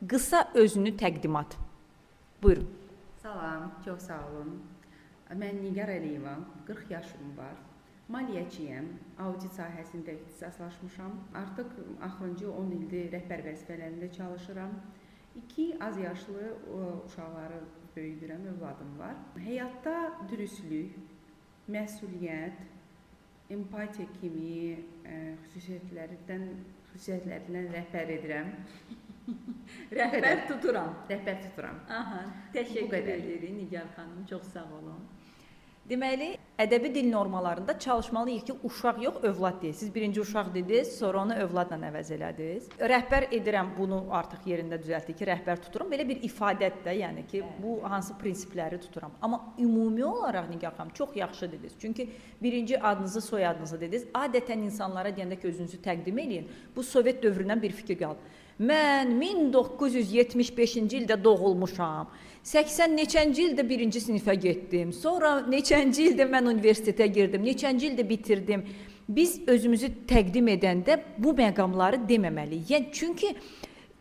Qısa özünü təqdimat. Buyurun. Salam, çox sağ olun. Mən Nigar Əliyeva, 40 yaşım var. Maliyyəçiyəm, audit sahəsində ixtisaslaşmışam. Artıq axırıncı 10 ildir rəhbər vəzifələrində çalışıram. 2 az yaşlı uşaqları böyüdürəm, övladım var. Həyatda dürüstlük, məsuliyyət, empatiya kimi xüsusiyyətlərindən rəhbər edirəm. Rəhbər tuturam. Rəhbər tuturam. Aha, Bu təşəkkür qədər. edirik Nigar xanım, çox sağ olun. Deməli, ədəbi dil normalarında çalışmalıyıq ki, uşaq yox, övlad deyil. Siz birinci uşaq dediniz, sonra onu övladla əvəz elədiniz. Rəhbər edirəm, bunu artıq yerində düzəltdik ki, rəhbər tuturam. Belə bir ifadədir də, yəni ki, bu hansı prinsipləri tuturam. Amma ümumi olaraq Nigar xanım çox yaxşı dediniz. Çünki birinci adınızı, soyadınızı dediniz. Adətən insanlara deyəndə ki, özünüzü təqdim eləyin. Bu Sovet dövründən bir fikir qaldı. Mən 1975-ci ildə doğulmuşam. 80 neçənci ildə birinci sinifə getdim. Sonra neçənci ildə mən universitetə girdim. Neçənci ildə bitirdim. Biz özümüzü təqdim edəndə bu məqamları deməməliyik. Yəni çünki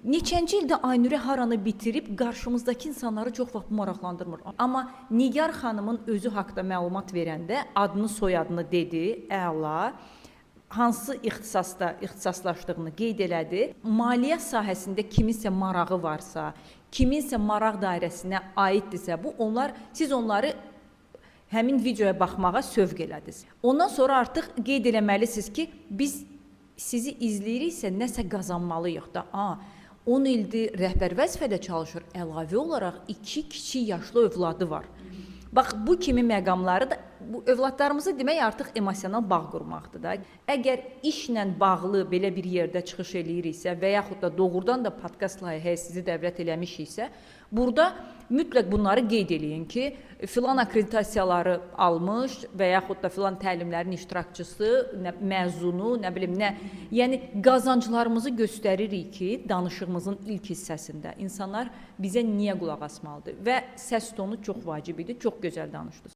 neçənci ildə Aynurə haranı bitirib qarşımızdakı insanları çox vaxt maraqlandırmır. Amma Nigar xanımın özü haqqında məlumat verəndə adını, soyadını dedi, əla. Hansı ixtisaslaşdığını qeyd elədi. Maliyyə sahəsində kiminsə marağı varsa, kiminsə maraq dairəsinə aiddirsə, siz onları həmin videoya baxmağa sövq elədiniz. Ondan sonra artıq qeyd eləməlisiniz ki, biz sizi izləyiriksə nəsə qazanmalıyıq da. 10 ildir rəhbər vəzifədə çalışır, əlavə olaraq 2 kiçik yaşlı övladı var. Bax, bu kimi məqamları da, bu övladlarımızı demək artıq emosional bağ qurmaqdır da. Əgər işlə bağlı belə bir yerdə çıxış eləyiriksə və yaxud da doğrudan da podkast layihəyə sizi dəvət eləmişiksə, burada mütləq bunları qeyd eləyin ki, filan akkreditasiyaları almış və yaxud da filan təlimlərin iştirakçısı, məzunu, nə bilim nə. Yəni qazanclarımızı göstəririk ki, danışığımızın ilk hissəsində insanlar bizə niyə qulaq asmalıdır və səs tonu çox vacib idi, çox gözəl danışdınız.